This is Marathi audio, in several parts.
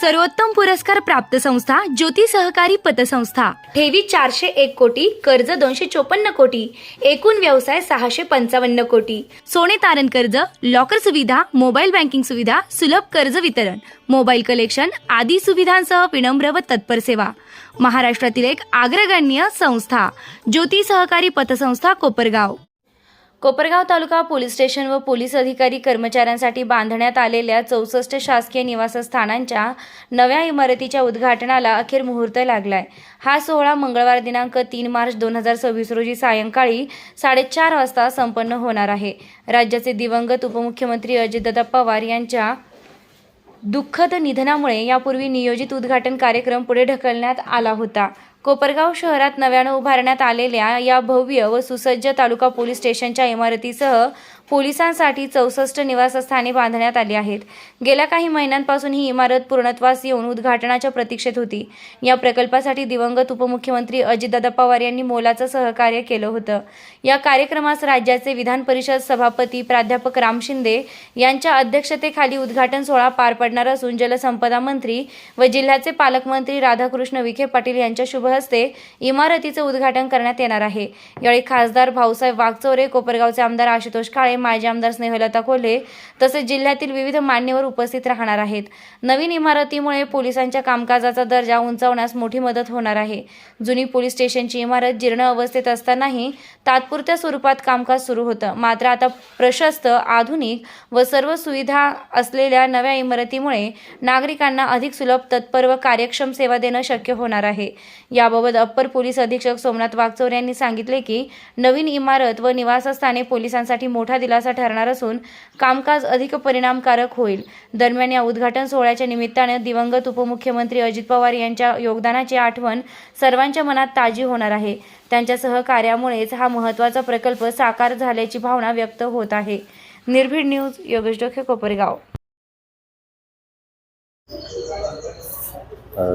सर्वोत्तम पुरस्कार प्राप्त संस्था ज्योती सहकारी पतसंस्था। ठेवी 401 कोटी, कर्ज 254 कोटी, एकूण व्यवसाय 655 कोटी। सोने तारण कर्ज, लॉकर सुविधा, मोबाईल बँकिंग सुविधा, सुलभ कर्ज वितरण, मोबाईल कलेक्शन आदी सुविधांसह विनम्र व तत्पर सेवा। महाराष्ट्रातील एक अग्रगण्य संस्था ज्योती सहकारी पतसंस्था कोपरगाव। कोपरगाव तालुका पोलीस स्टेशन व पोलीस अधिकारी कर्मचाऱ्यांसाठी बांधण्यात आलेल्या 64 शासकीय निवासस्थानांच्या नव्या इमारतीच्या उद्घाटनाला अखेर मुहूर्त लागलाय। हा सोहळा मंगळवार दिनांक 3 मार्च 2026 रोजी सायंकाळी 4:30 वाजता संपन्न होणार आहे। राज्याचे दिवंगत उपमुख्यमंत्री अजितदादा पवार यांच्या दुःखद निधनामुळे यापूर्वी नियोजित उद्घाटन कार्यक्रम पुढे ढकलण्यात आला होता। कोपरगाव शहरात नव्याने उभारण्यात आलेल्या या भव्य व सुसज्ज तालुका पोलीस स्टेशनच्या इमारतीसह पोलिसांसाठी 64 निवासस्थाने बांधण्यात आली आहेत। गेल्या काही महिन्यांपासून ही इमारत पूर्णत्वास येऊन उद्घाटनाच्या प्रतीक्षेत होती। या प्रकल्पासाठी दिवंगत उपमुख्यमंत्री अजितदादा पवार यांनी मोलाचं सहकार्य केलं होतं। या कार्यक्रमास राज्याचे विधान परिषद सभापती प्राध्यापक राम शिंदे यांच्या अध्यक्षतेखाली उद्घाटन सोहळा पार पडणार असून जलसंपदा मंत्री व जिल्ह्याचे पालकमंत्री राधाकृष्ण विखे पाटील यांच्या शुभ हस्ते इमारतीचे उद्घाटन करण्यात येणार आहे। यावेळी खासदार भाऊसाहेब वागचौरे, कोपरगावचे आमदार आशुतोष काळे, माजी आमदार स्नेहलता कोल्हे तसेच जिल्ह्यातील विविध मान्यवर उपस्थित राहणार आहेत। नवीन इमारतीमुळे पोलिसांच्या कामकाजाचा दर्जा उंचावण्यास मोठी मदत होणार आहे। जुनी पोलीस स्टेशनची इमारत जीर्ण अवस्थेत असतानाही तात्पुरत्या स्वरूपात कामकाज सुरू होतं, मात्र आता प्रशस्त, आधुनिक व सर्व सुविधा असलेल्या नव्या इमारतीमुळे नागरिकांना अधिक सुलभ, तत्पर व कार्यक्षम सेवा देणं शक्य होणार आहे। याबाबत अप्पर पोलीस अधीक्षक सोमनाथ वागचौरे यांनी सांगितले की नवीन इमारत व निवासस्थाने पोलिसांसाठी मोठा दिलासा ठरणार असून कामकाज अधिक परिणामकारक होईल। दरम्यान या उद्घाटन सोहळ्याच्या निमित्ताने दिवंगत उपमुख्यमंत्री अजित पवार यांच्या योगदानाची आठवण सर्वांच्या मनात ताजी होणार आहे। त्यांच्या सहकार्यामुळेच हा महत्त्वाचा प्रकल्प साकार झाल्याची भावना व्यक्त होत आहे। निर्भीड न्यूज, योगेश डोके, कोपरगाव।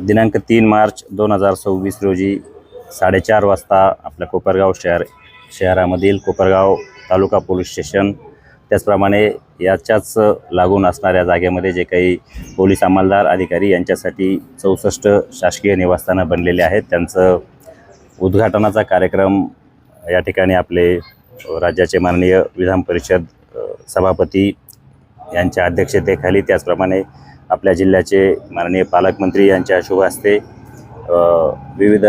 दिनांक 3 मार्च 2026 रोजी 4:30 वाजता आपल्या कोपरगाव शहरामधील कोपरगाव तालुका पोलीस स्टेशन, त्याचप्रमाणे याच्याच लागून असणाऱ्या जागेमध्ये जे काही पोलीस अंमलदार अधिकारी यांच्यासाठी 64 शासकीय निवासस्थानं बनलेले आहेत, त्यांचं उद्घाटनाचा कार्यक्रम या ठिकाणी आपले राज्याचे माननीय विधान परिषद सभापती यांच्या अध्यक्षतेखाली, त्याचप्रमाणे आपल्या जिल्ह्याचे माननीय पालकमंत्री यांच्या शुभ हस्ते विविध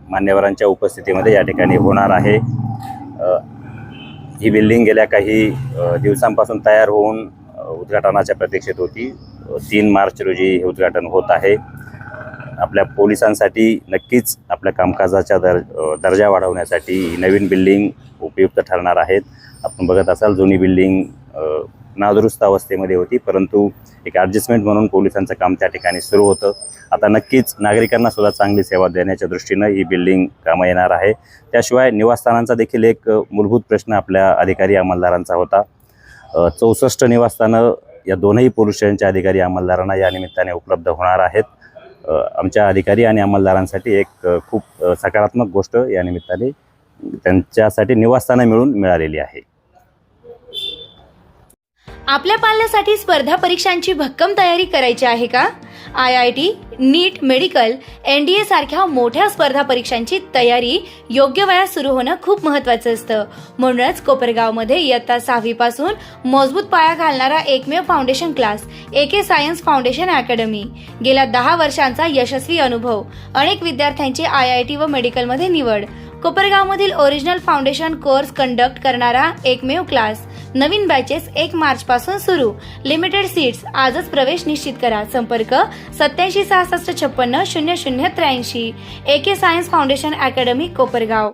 मान्यवरांच्या उपस्थितीमध्ये या ठिकाणी होणार आहे। ही बिल्डिंग गेल्या काही दिवसांपासून तयार होऊन उद्घाटनाच्या प्रतीक्षेत होती। 3 मार्च रोजी हे उद्घाटन होत आहे। आपल्या पोलिसांसाठी नक्कीच आपल्या कामकाजाचा दर्जा वाढवण्यासाठी ही नवीन बिल्डिंग उपयुक्त ठरणार आहेत। आपण बघत असाल, जुनी बिल्डिंग नादुरुस्त अवस्थेमध्ये होती, परंतु एक ॲडजस्टमेंट म्हणून पोलिसांचं काम त्या ठिकाणी सुरू होतं। आता नक्कीच नागरिकांना सुद्धा चांगली सेवा देण्याच्या दृष्टीनं ही बिल्डिंग कामं येणार आहे। त्याशिवाय निवासस्थानांचा देखील एक मूलभूत प्रश्न आपल्या अधिकारी अंमलदारांचा होता। 64 निवासस्थानं या दोनही पोलीस स्टेशनच्या अधिकारी अंमलदारांना या निमित्ताने उपलब्ध होणार आहेत। आमच्या अधिकारी आणि अंमलदारांसाठी एक खूप सकारात्मक गोष्ट या निमित्ताने त्यांच्यासाठी निवासस्थानं मिळालेली आहे। आपल्या पाल्यासाठी स्पर्धा परीक्षांची भक्कम तयारी करायची आहे का? IIT, नीट, मेडिकल, NDA सारख्या मोठ्या स्पर्धा परीक्षांची तयारी योग्य वयात सुरू होणं खूप महत्त्वाचं असतं। म्हणूनच कोपरगावमध्ये इयत्ता 6वी पासून मजबूत पाया घालणारा एकमेव foundation class AK science foundation academy. गेल्या 10 वर्षांचा यशस्वी अनुभव, अनेक विद्यार्थ्यांची IIT व मेडिकलमध्ये निवड। कोपरगावमधील ओरिजिनल फाउंडेशन कोर्स कंडक्ट करणारा एकमेव क्लास। नवीन बॅचेस 1 मार्च पासून सुरू। Limited seats. आजच प्रवेश निश्चित करा। संपर्क 87 66 56 00 83। AK science foundation academy, Kopargaon.